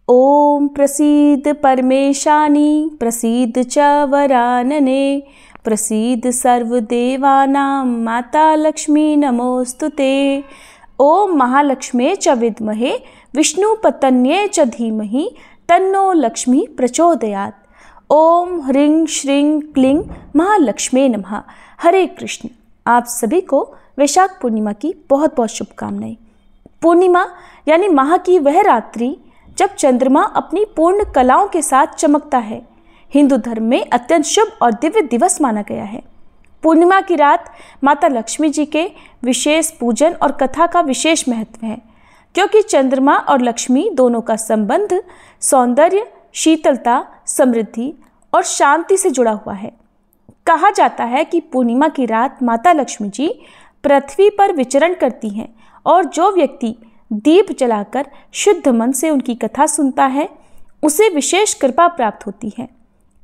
ओम प्रसीद परमेशानी प्रसीद च वरानने प्रसीद सर्वदेवानां माता लक्ष्मी नमोस्तुते। ओम महालक्ष्मे च विद्महे विष्णुपत्न्ये च धीमहि तन्नो लक्ष्मी प्रचोदयात्। ओम ह्रीं श्रीं क्लीं महालक्ष्मे नमः। हरे कृष्ण। आप सभी को वैशाख पूर्णिमा की बहुत बहुत शुभकामनाएं। पूर्णिमा यानी माह की वह रात्रि जब चंद्रमा अपनी पूर्ण कलाओं के साथ चमकता है, हिंदू धर्म में अत्यंत शुभ और दिव्य दिवस माना गया है। पूर्णिमा की रात माता लक्ष्मी जी के विशेष पूजन और कथा का विशेष महत्व है, क्योंकि चंद्रमा और लक्ष्मी दोनों का संबंध सौंदर्य, शीतलता, समृद्धि और शांति से जुड़ा हुआ है। कहा जाता है कि पूर्णिमा की रात माता लक्ष्मी जी पृथ्वी पर विचरण करती हैं और जो व्यक्ति दीप जलाकर शुद्ध मन से उनकी कथा सुनता है उसे विशेष कृपा प्राप्त होती है।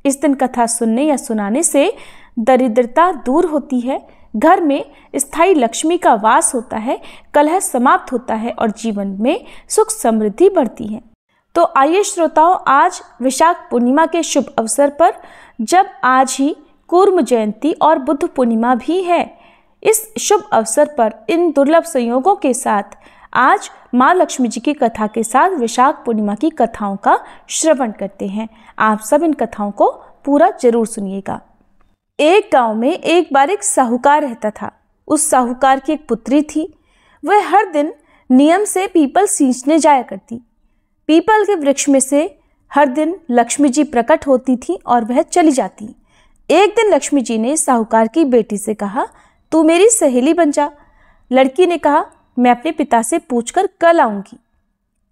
इस दिन कथा सुनने या सुनाने से दरिद्रता दूर होती है, घर में स्थायी लक्ष्मी का वास होता है, कलह समाप्त होता है और जीवन में सुख समृद्धि बढ़ती है। तो आइए श्रोताओं, आज वैशाख पूर्णिमा के शुभ अवसर पर, जब आज ही कूर्म जयंती और बुद्ध पूर्णिमा भी है, इस शुभ अवसर पर इन दुर्लभ संयोगों के साथ आज माँ लक्ष्मी जी की कथा के साथ वैशाख पूर्णिमा की कथाओं का श्रवण करते हैं। आप सब इन कथाओं को पूरा जरूर सुनिएगा। एक गांव में एक बार एक साहूकार रहता था। उस साहूकार की एक पुत्री थी। वह हर दिन नियम से पीपल सींचने जाया करती। पीपल के वृक्ष में से हर दिन लक्ष्मी जी प्रकट होती थी और वह चली जाती। एक दिन लक्ष्मी जी ने साहूकार की बेटी से कहा, तू मेरी सहेली बन जा। लड़की ने कहा, मैं अपने पिता से पूछकर कल आऊंगी।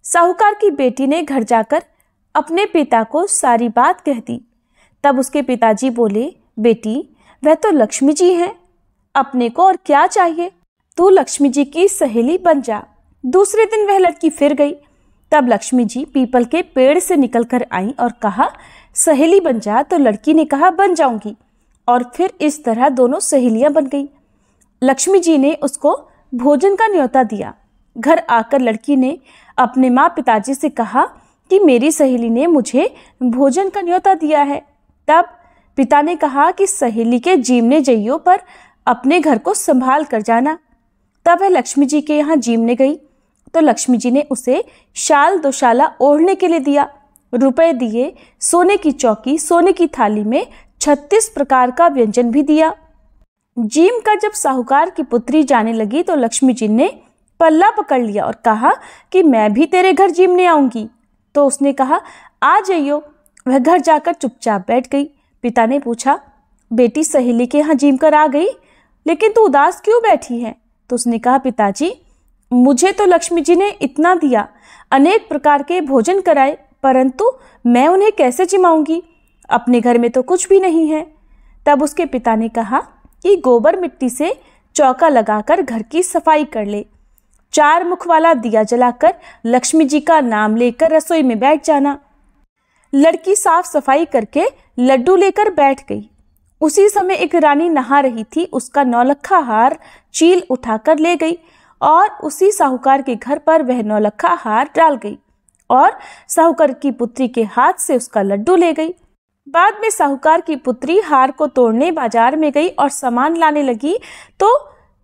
साहूकार की बेटी ने घर जाकर अपने पिता को सारी बात कह दी। तब उसके पिताजी बोले, बेटी वह तो लक्ष्मी जी हैं, अपने को और क्या चाहिए, तू लक्ष्मी जी की सहेली बन जा। दूसरे दिन वह लड़की फिर गई। तब लक्ष्मी जी पीपल के पेड़ से निकलकर आई और कहा, सहेली बन जा। तो लड़की ने कहा, बन जाऊंगी। और फिर इस तरह दोनों सहेलियां बन गई। लक्ष्मी जी ने उसको भोजन का न्योता दिया। घर आकर लड़की ने अपने माँ पिताजी से कहा कि मेरी सहेली ने मुझे भोजन का न्योता दिया है। तब पिता ने कहा कि सहेली के जीमने जइयो पर अपने घर को संभाल कर जाना। तब वह लक्ष्मी जी के यहाँ जीमने गई तो लक्ष्मी जी ने उसे शाल दोशाला ओढ़ने के लिए दिया, रुपए दिए, सोने की चौकी, सोने की थाली में 36 प्रकार का व्यंजन भी दिया। जीम कर जब साहूकार की पुत्री जाने लगी तो लक्ष्मी जी ने पल्ला पकड़ लिया और कहा कि मैं भी तेरे घर जीमने आऊंगी। तो उसने कहा, आ जाइयो। वह घर जाकर चुपचाप बैठ गई। पिता ने पूछा, बेटी सहेली के यहाँ जीम कर आ गई, लेकिन तू उदास क्यों बैठी है? तो उसने कहा, पिताजी मुझे तो लक्ष्मी जी ने इतना दिया, अनेक प्रकार के भोजन कराए, परंतु मैं उन्हें कैसे जिमाऊंगी? अपने घर में तो कुछ भी नहीं है। तब उसके पिता ने कहा कि गोबर मिट्टी से चौका लगाकर घर की सफाई कर ले, 4 मुख वाला दिया जलाकर लक्ष्मी जी का नाम लेकर रसोई में बैठ जाना। लड़की साफ सफाई करके लड्डू लेकर बैठ गई। उसी समय एक रानी नहा रही थी। उसका नौलखा हार चील उठाकर ले गई और उसी साहूकार के घर पर वह नौलखा हार डाल गई और साहूकार की पुत्री के हाथ से उसका लड्डू ले गई। बाद में साहूकार की पुत्री हार को तोड़ने बाजार में गई और सामान लाने लगी तो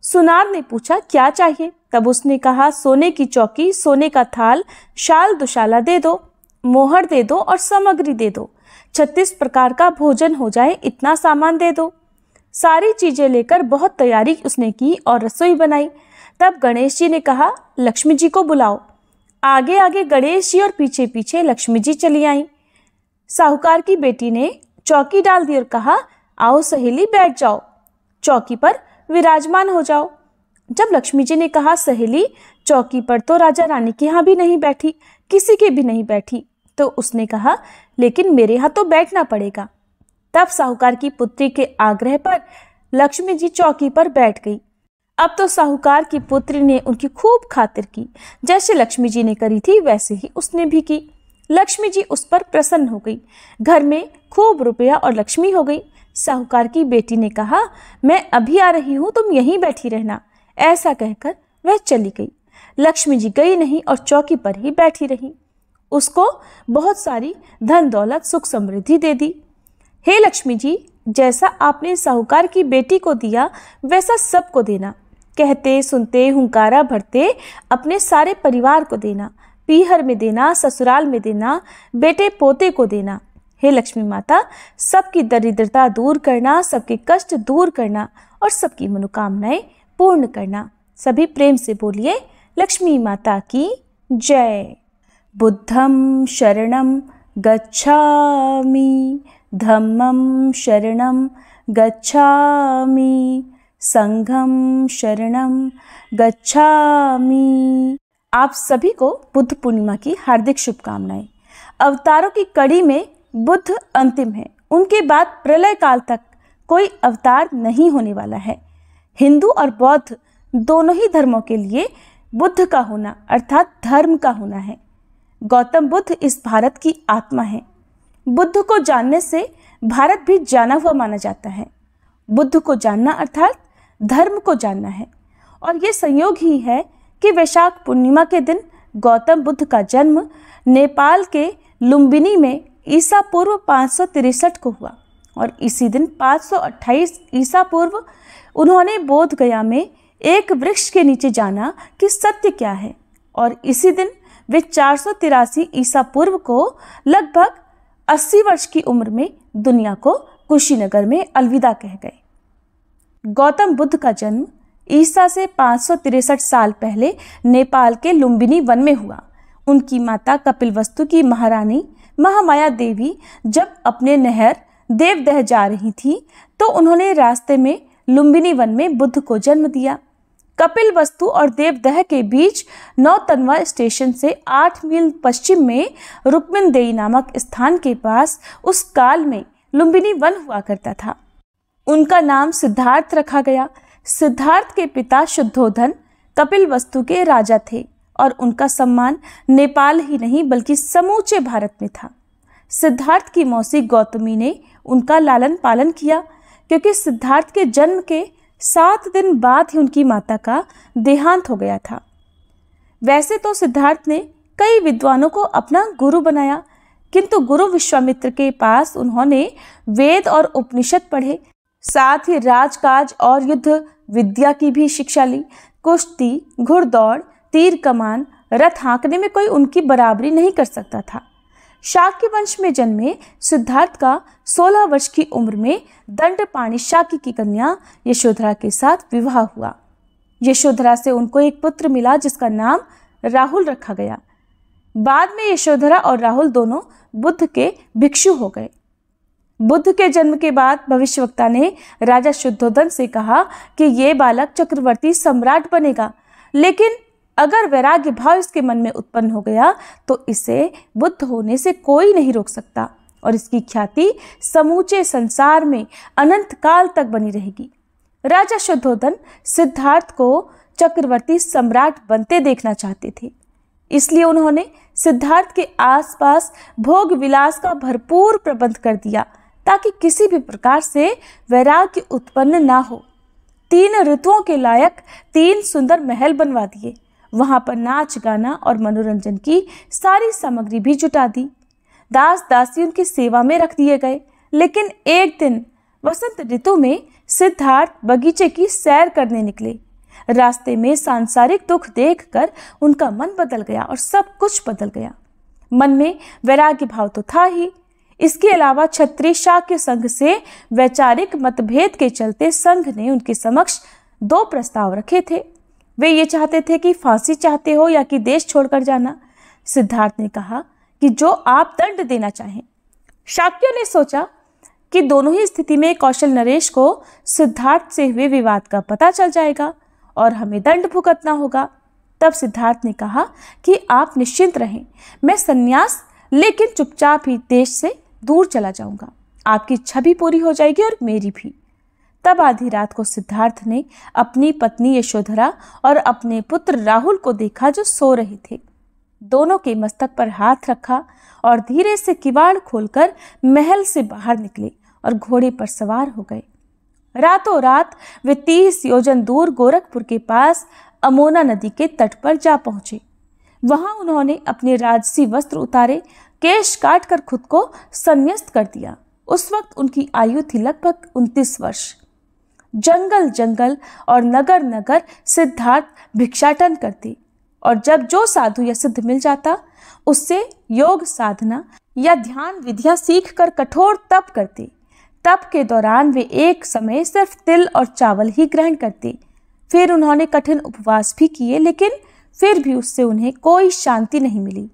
सुनार ने पूछा, क्या चाहिए? तब उसने कहा, सोने की चौकी, सोने का थाल, शाल दुशाला दे दो, मोहर दे दो और सामग्री दे दो, 36 प्रकार का भोजन हो जाए, इतना सामान दे दो। सारी चीजें लेकर बहुत तैयारी उसने की और रसोई बनाई। तब गणेश जी ने कहा, लक्ष्मी जी को बुलाओ। आगे आगे गणेश जी और पीछे पीछे लक्ष्मी जी चली आई। साहूकार की बेटी ने चौकी डाल दी और कहा, आओ सहेली बैठ जाओ, चौकी पर विराजमान हो जाओ। जब लक्ष्मी जी ने कहा, सहेली चौकी पर तो राजा रानी के यहाँ भी नहीं बैठी, किसी के भी नहीं बैठी, तो उसने कहा, लेकिन मेरे यहाँ तो बैठना पड़ेगा। तब साहूकार की पुत्री के आग्रह पर लक्ष्मी जी चौकी पर बैठ गई। अब तो साहूकार की पुत्री ने उनकी खूब खातिर की। जैसे लक्ष्मी जी ने करी थी वैसे ही उसने भी की। लक्ष्मी जी उस पर प्रसन्न हो गई। घर में खूब रुपया और लक्ष्मी हो गई। साहूकार की बेटी ने कहा, मैं अभी आ रही हूँ, तुम यहीं बैठी रहना। ऐसा कहकर वह चली गई। लक्ष्मी जी गई नहीं और चौकी पर ही बैठी रही। उसको बहुत सारी धन दौलत सुख समृद्धि दे दी। हे लक्ष्मी जी, जैसा आपने साहूकार की बेटी को दिया वैसा सबको देना। कहते सुनते हुंकारा भरते अपने सारे परिवार को देना, पीहर में देना, ससुराल में देना, बेटे पोते को देना। हे लक्ष्मी माता, सबकी दरिद्रता दूर करना, सबके कष्ट दूर करना और सबकी मनोकामनाएं पूर्ण करना। सभी प्रेम से बोलिए लक्ष्मी माता की जय। बुद्धं शरणं गच्छामि, धम्मं शरणं गच्छामि, संघं शरणं गच्छामि। आप सभी को बुद्ध पूर्णिमा की हार्दिक शुभकामनाएं। अवतारों की कड़ी में बुद्ध अंतिम है। उनके बाद प्रलय काल तक कोई अवतार नहीं होने वाला है। हिंदू और बौद्ध दोनों ही धर्मों के लिए बुद्ध का होना अर्थात धर्म का होना है। गौतम बुद्ध इस भारत की आत्मा है। बुद्ध को जानने से भारत भी जाना हुआ माना जाता है। बुद्ध को जानना अर्थात धर्म को जानना है। और ये संयोग ही है कि वैशाख पूर्णिमा के दिन गौतम बुद्ध का जन्म नेपाल के लुम्बिनी में ईसा पूर्व 563 को हुआ और इसी दिन 528 ईसा पूर्व उन्होंने बोध गया में एक वृक्ष के नीचे जाना कि सत्य क्या है और इसी दिन वे 483 ईसा पूर्व को लगभग 80 वर्ष की उम्र में दुनिया को कुशीनगर में अलविदा कह गए। गौतम बुद्ध का जन्म ईसा से 563 साल पहले नेपाल के लुम्बिनी वन में हुआ। उनकी माता कपिलवस्तु की महारानी महामाया देवी जब अपने नहर देवदह जा रही थी तो उन्होंने रास्ते में लुम्बिनी वन में बुद्ध को जन्म दिया। कपिलवस्तु और देवदह के बीच नौतनवा स्टेशन से 8 मील पश्चिम में रुक्मिनदेई नामक स्थान के पास उस काल में लुम्बिनी वन हुआ करता था। उनका नाम सिद्धार्थ रखा गया। सिद्धार्थ के पिता शुद्धोधन कपिलवस्तु के राजा थे और उनका सम्मान नेपाल ही नहीं बल्कि समूचे भारत में था। सिद्धार्थ की मौसी गौतमी ने उनका लालन पालन किया क्योंकि सिद्धार्थ के जन्म के 7 दिन बाद ही उनकी माता का देहांत हो गया था। वैसे तो सिद्धार्थ ने कई विद्वानों को अपना गुरु बनाया, किंतु गुरु विश्वामित्र के पास उन्होंने वेद और उपनिषद पढ़े, साथ ही राजकाज और युद्ध विद्या की भी शिक्षा ली। कुश्ती, घुड़दौड़, तीर कमान, रथ हाँकने में कोई उनकी बराबरी नहीं कर सकता था। शाक्य वंश में जन्मे सिद्धार्थ का 16 वर्ष की उम्र में दंडपाणि शाक्य की कन्या यशोधरा के साथ विवाह हुआ। यशोधरा से उनको एक पुत्र मिला जिसका नाम राहुल रखा गया। बाद में यशोधरा और राहुल दोनों बुद्ध के भिक्षु हो गए। बुद्ध के जन्म के बाद भविष्यवक्ता ने राजा शुद्धोधन से कहा कि ये बालक चक्रवर्ती सम्राट बनेगा, लेकिन अगर वैराग्य भाव इसके मन में उत्पन्न हो गया तो इसे बुद्ध होने से कोई नहीं रोक सकता और इसकी ख्याति समूचे संसार में अनंत काल तक बनी रहेगी। राजा शुद्धोधन सिद्धार्थ को चक्रवर्ती सम्राट बनते देखना चाहते थे, इसलिए उन्होंने सिद्धार्थ के आसपास भोग विलास का भरपूर प्रबंध कर दिया ताकि किसी भी प्रकार से वैराग्य उत्पन्न ना हो। 3 ऋतुओं के लायक 3 सुंदर महल बनवा दिए। वहां पर नाच गाना और मनोरंजन की सारी सामग्री भी जुटा दी। दास दासी उनकी सेवा में रख दिए गए। लेकिन एक दिन वसंत ऋतु में सिद्धार्थ बगीचे की सैर करने निकले। रास्ते में सांसारिक दुख देखकर उनका मन बदल गया और सब कुछ बदल गया। मन में वैराग्य भाव तो था ही, इसके अलावा क्षत्रिय शाक्य संघ से वैचारिक मतभेद के चलते संघ ने उनके समक्ष 2 प्रस्ताव रखे थे। वे ये चाहते थे कि फांसी चाहते हो या कि देश छोड़कर जाना। सिद्धार्थ ने कहा कि जो आप दंड देना चाहें। शाक्यों ने सोचा कि दोनों ही स्थिति में कौशल नरेश को सिद्धार्थ से हुए विवाद का पता चल जाएगा और हमें दंड भुगतना होगा। तब सिद्धार्थ ने कहा कि आप निश्चिंत रहें, मैं संन्यास लेकिन चुपचाप ही देश से दूर चला जाऊंगा। आपकी इच्छा भी पूरी हो जाएगी और मेरी भी। तब आधी रात को सिद्धार्थ ने अपनी पत्नी यशोधरा और अपने पुत्र राहुल को देखा जो सो रहे थे। दोनों के मस्तक पर हाथ रखा और धीरे से किवाड़ खोलकर महल से बाहर निकले और घोड़े पर सवार हो गए। रातों रात वे 30 योजन दूर गोरखपुर के पास अमोना नदी के तट पर जा पहुंचे। वहां उन्होंने अपने राजसी वस्त्र उतारे, केश काट कर खुद को संन्यास्त कर दिया। उस वक्त उनकी आयु थी लगभग 29 वर्ष। जंगल जंगल और नगर नगर सिद्धार्थ भिक्षाटन करते और जब जो साधु या सिद्ध मिल जाता उससे योग साधना या ध्यान विधियां सीख कर कठोर तप करते। तप के दौरान वे एक समय सिर्फ तिल और चावल ही ग्रहण करते। फिर उन्होंने कठिन उपवास भी किए, लेकिन फिर भी उससे उन्हें कोई शांति नहीं मिली।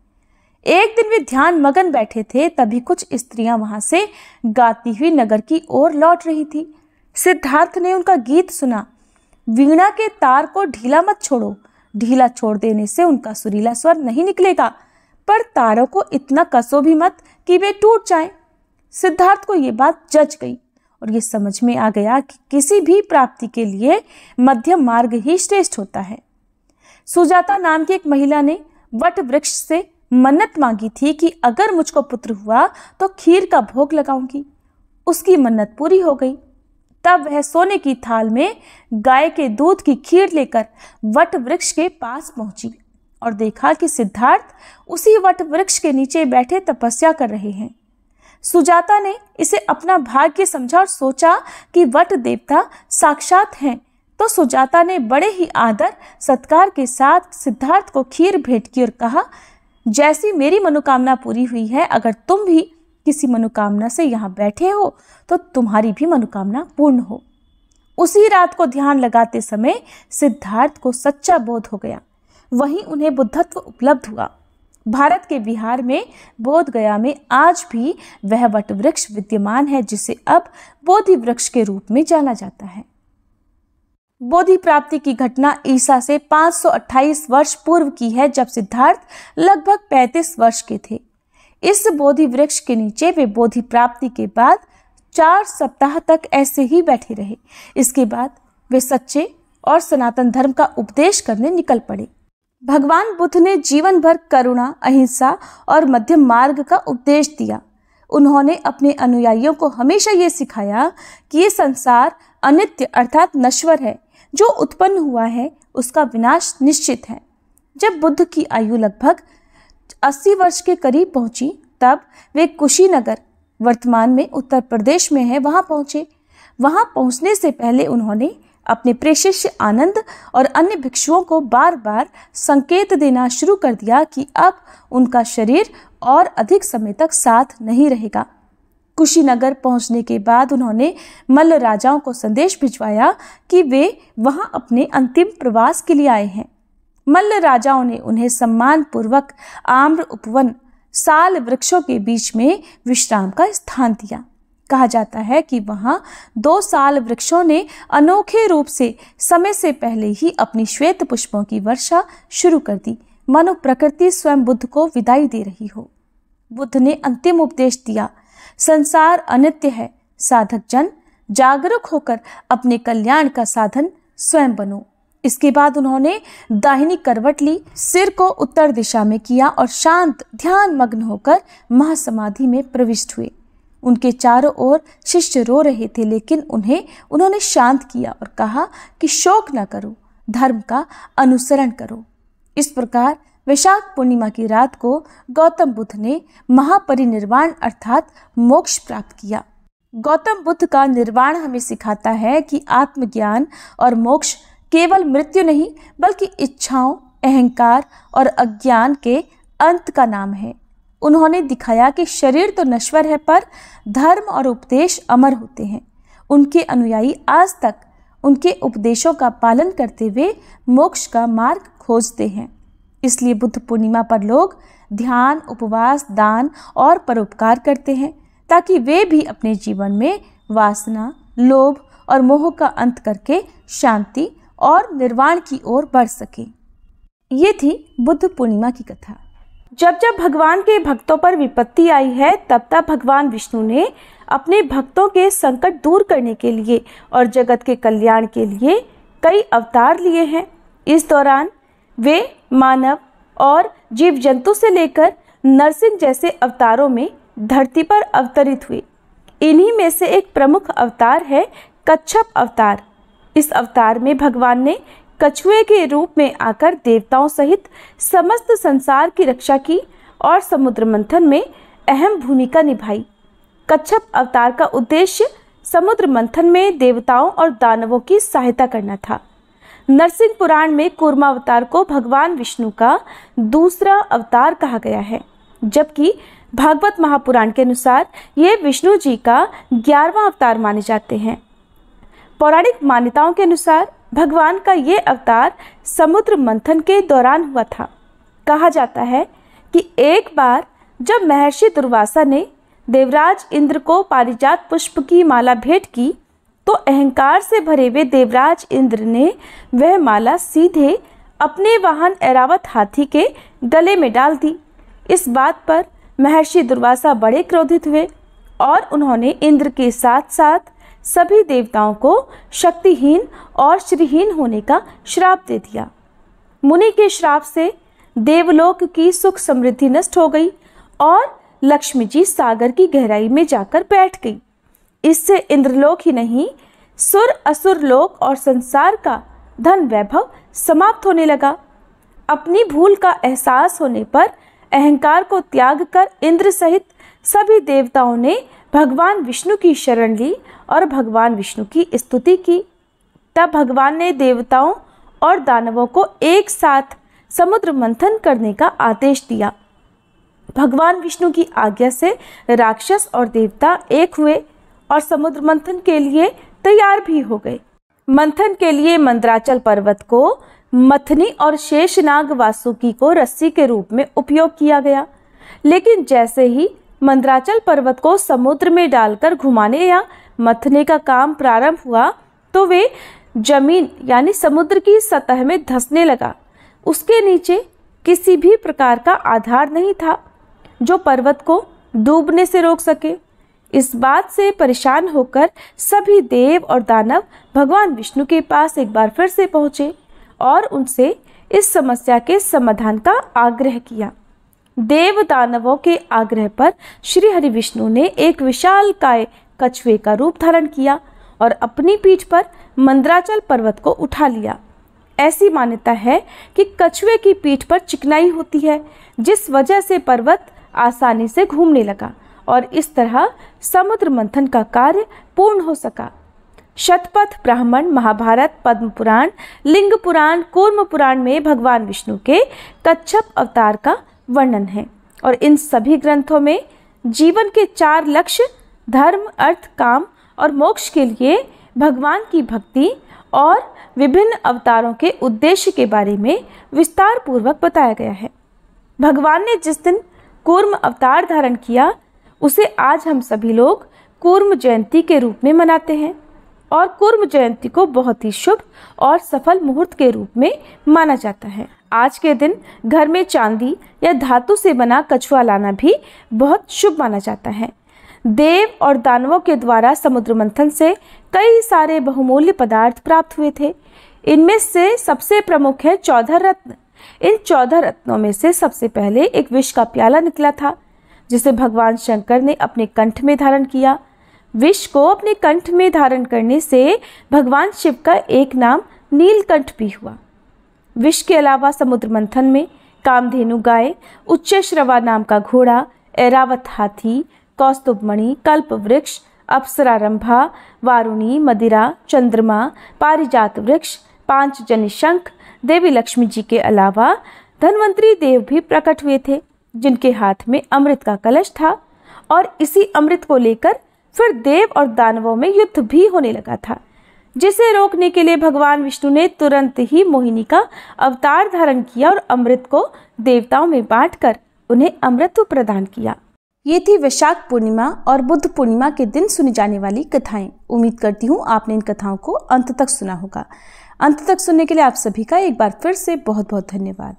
एक दिन वे ध्यान मगन बैठे थे, तभी कुछ स्त्रियां वहां से गाती हुई नगर की ओर लौट रही थी। सिद्धार्थ ने उनका गीत सुना। वीणा के तार को ढीला मत छोड़ो, ढीला छोड़ देने से उनका सुरीला स्वर नहीं निकलेगा, पर तारों को इतना कसो भी मत कि वे टूट जाएं। सिद्धार्थ को ये बात जच गई और ये समझ में आ गया कि किसी भी प्राप्ति के लिए मध्यम मार्ग ही श्रेष्ठ होता है। सुजाता नाम की एक महिला ने वट वृक्ष से मन्नत मांगी थी कि अगर मुझको पुत्र हुआ तो खीर का भोग लगाऊंगी। उसकी मन्नत पूरी हो गई। तब वह सोने की थाल में गाय के दूध की खीर लेकर वट वृक्ष के पास पहुंची और देखा कि सिद्धार्थ उसी वट वृक्ष के नीचे बैठे तपस्या कर रहे हैं। सुजाता ने इसे अपना भाग्य समझा और सोचा कि वट देवता साक्षात हैं, तो सुजाता ने बड़े ही आदर सत्कार के साथ सिद्धार्थ को खीर भेंट की और कहा, जैसी मेरी मनोकामना पूरी हुई है, अगर तुम भी किसी मनोकामना से यहाँ बैठे हो तो तुम्हारी भी मनोकामना पूर्ण हो। उसी रात को ध्यान लगाते समय सिद्धार्थ को सच्चा बोध हो गया। वहीं उन्हें बुद्धत्व उपलब्ध हुआ। भारत के बिहार में बोध गया में आज भी वह वट वृक्ष विद्यमान है, जिसे अब बोधि वृक्ष के रूप में जाना जाता है। बोधि प्राप्ति की घटना ईसा से 528 वर्ष पूर्व की है, जब सिद्धार्थ लगभग 35 वर्ष के थे। इस बोधि वृक्ष के नीचे वे बोधि प्राप्ति के बाद 4 सप्ताह तक ऐसे ही बैठे रहे। इसके बाद वे सच्चे और सनातन धर्म का उपदेश करने निकल पड़े। भगवान बुद्ध ने जीवन भर करुणा, अहिंसा और मध्यम मार्ग का उपदेश दिया। उन्होंने अपने अनुयायियों को हमेशा ये सिखाया कि ये संसार अनित्य अर्थात नश्वर है, जो उत्पन्न हुआ है उसका विनाश निश्चित है। जब बुद्ध की आयु लगभग 80 वर्ष के करीब पहुंची, तब वे कुशीनगर, वर्तमान में उत्तर प्रदेश में है, वहां पहुंचे। वहां पहुंचने से पहले उन्होंने अपने प्रिय शिष्य आनंद और अन्य भिक्षुओं को बार बार संकेत देना शुरू कर दिया कि अब उनका शरीर और अधिक समय तक साथ नहीं रहेगा। कुशीनगर पहुंचने के बाद उन्होंने मल्ल राजाओं को संदेश भिजवाया कि वे वहां अपने अंतिम प्रवास के लिए आए हैं। मल्ल राजाओं ने उन्हें सम्मान पूर्वक आम्र उपवन, साल वृक्षों के बीच में विश्राम का स्थान दिया। कहा जाता है कि वहां 2 साल वृक्षों ने अनोखे रूप से समय से पहले ही अपनी श्वेत पुष्पों की वर्षा शुरू कर दी, मानो प्रकृति स्वयं बुद्ध को विदाई दे रही हो। बुद्ध ने अंतिम उपदेश दिया, संसार अनित्य है, साधक जन जागरूक होकर अपने कल्याण का साधन स्वयं बनो। इसके बाद उन्होंने दाहिनी करवट ली, सिर को उत्तर दिशा में किया और शांत ध्यान मग्न होकर महासमाधि में प्रविष्ट हुए। उनके चारों ओर शिष्य रो रहे थे, लेकिन उन्होंने शांत किया और कहा कि शोक न करो, धर्म का अनुसरण करो। इस प्रकार वैशाख पूर्णिमा की रात को गौतम बुद्ध ने महापरिनिर्वाण अर्थात मोक्ष प्राप्त किया। गौतम बुद्ध का निर्वाण हमें सिखाता है कि आत्मज्ञान और मोक्ष केवल मृत्यु नहीं, बल्कि इच्छाओं, अहंकार और अज्ञान के अंत का नाम है। उन्होंने दिखाया कि शरीर तो नश्वर है, पर धर्म और उपदेश अमर होते हैं। उनके अनुयायी आज तक उनके उपदेशों का पालन करते हुए मोक्ष का मार्ग खोजते हैं। इसलिए बुद्ध पूर्णिमा पर लोग ध्यान, उपवास, दान और परोपकार करते हैं, ताकि वे भी अपने जीवन में वासना, लोभ और मोह का अंत करके शांति और निर्वाण की ओर बढ़ सकें। ये थी बुद्ध पूर्णिमा की कथा। जब जब भगवान के भक्तों पर विपत्ति आई है, तब तब भगवान विष्णु ने अपने भक्तों के संकट दूर करने के लिए और जगत के कल्याण के लिए कई अवतार लिए हैं। इस दौरान वे मानव और जीव जंतु से लेकर नरसिंह जैसे अवतारों में धरती पर अवतरित हुए। इन्हीं में से एक प्रमुख अवतार है कच्छप अवतार। इस अवतार में भगवान ने कछुए के रूप में आकर देवताओं सहित समस्त संसार की रक्षा की और समुद्र मंथन में अहम भूमिका निभाई। कच्छप अवतार का उद्देश्य समुद्र मंथन में देवताओं और दानवों की सहायता करना था। नरसिंह पुराण में कूर्मावतार को भगवान विष्णु का दूसरा अवतार कहा गया है, जबकि भागवत महापुराण के अनुसार ये विष्णु जी का 11वां अवतार माने जाते हैं। पौराणिक मान्यताओं के अनुसार भगवान का ये अवतार समुद्र मंथन के दौरान हुआ था। कहा जाता है कि एक बार जब महर्षि दुर्वासा ने देवराज इंद्र को पारिजात पुष्प की माला भेंट की तो अहंकार से भरे हुए देवराज इंद्र ने वह माला सीधे अपने वाहन ऐरावत हाथी के गले में डाल दी। इस बात पर महर्षि दुर्वासा बड़े क्रोधित हुए और उन्होंने इंद्र के साथ साथ सभी देवताओं को शक्तिहीन और श्रीहीन होने का श्राप दे दिया। मुनि के श्राप से देवलोक की सुख समृद्धि नष्ट हो गई और लक्ष्मी जी सागर की गहराई में जाकर बैठ गई। इससे इंद्रलोक ही नहीं, सुर असुर लोक और संसार का धन वैभव समाप्त होने लगा। अपनी भूल का एहसास होने पर अहंकार को त्याग कर इंद्र सहित सभी देवताओं ने भगवान विष्णु की शरण ली और भगवान विष्णु की स्तुति की। तब भगवान ने देवताओं और दानवों को एक साथ समुद्र मंथन करने का आदेश दिया। भगवान विष्णु की आज्ञा से राक्षस और देवता एक हुए और समुद्र मंथन के लिए तैयार भी हो गए। मंथन के लिए मंदराचल पर्वत को मथनी और शेषनाग वासुकी को रस्सी के रूप में उपयोग किया गया। लेकिन जैसे ही मंदराचल पर्वत को समुद्र में डालकर घुमाने या मथने का काम प्रारंभ हुआ तो वे जमीन यानी समुद्र की सतह में धंसने लगा। उसके नीचे किसी भी प्रकार का आधार नहीं था जो पर्वत को डूबने से रोक सके। इस बात से परेशान होकर सभी देव और दानव भगवान विष्णु के पास एक बार फिर से पहुंचे और उनसे इस समस्या के समाधान का आग्रह किया। देव दानवों के आग्रह पर श्री हरि विष्णु ने एक विशालकाय कछुए का रूप धारण किया और अपनी पीठ पर मंदराचल पर्वत को उठा लिया। ऐसी मान्यता है कि कछुए की पीठ पर चिकनाई होती है, जिस वजह से पर्वत आसानी से घूमने लगा और इस तरह समुद्र मंथन का कार्य पूर्ण हो सका। शतपथ ब्राह्मण, महाभारत, पद्म पुराण, लिंग पुराण, कूर्म पुराण में भगवान विष्णु के कच्छप अवतार का वर्णन है और इन सभी ग्रंथों में जीवन के 4 लक्ष्य धर्म, अर्थ, काम और मोक्ष के लिए भगवान की भक्ति और विभिन्न अवतारों के उद्देश्य के बारे में विस्तार पूर्वक बताया गया है। भगवान ने जिस दिन कूर्म अवतार धारण किया उसे आज हम सभी लोग कूर्म जयंती के रूप में मनाते हैं और कूर्म जयंती को बहुत ही शुभ और सफल मुहूर्त के रूप में माना जाता है। आज के दिन घर में चांदी या धातु से बना कछुआ लाना भी बहुत शुभ माना जाता है। देव और दानवों के द्वारा समुद्र मंथन से कई सारे बहुमूल्य पदार्थ प्राप्त हुए थे। इनमें से सबसे प्रमुख है 14 रत्न। इन 14 रत्नों में से सबसे पहले एक विष का प्याला निकला था जिसे भगवान शंकर ने अपने कंठ में धारण किया। विष को अपने कंठ में धारण करने से भगवान शिव का एक नाम नीलकंठ भी हुआ। विष के अलावा समुद्र मंथन में कामधेनु गाय, उच्चश्रवा नाम का घोड़ा, ऐरावत हाथी, कौस्तुभमणि, कल्प वृक्ष, अप्सरारंभा, वारुणी, मदिरा, चंद्रमा, पारिजात वृक्ष, 5 जनि शंख, देवी लक्ष्मी जी के अलावा धन्वंतरी देव भी प्रकट हुए थे जिनके हाथ में अमृत का कलश था और इसी अमृत को लेकर फिर देव और दानवों में युद्ध भी होने लगा था, जिसे रोकने के लिए भगवान विष्णु ने तुरंत ही मोहिनी का अवतार धारण किया और अमृत को देवताओं में बांटकर उन्हें अमृत प्रदान किया। ये थी वैशाख पूर्णिमा और बुद्ध पूर्णिमा के दिन सुनी जाने वाली कथाएं। उम्मीद करती हूँ आपने इन कथाओं को अंत तक सुना होगा। अंत तक सुनने के लिए आप सभी का एक बार फिर से बहुत बहुत धन्यवाद।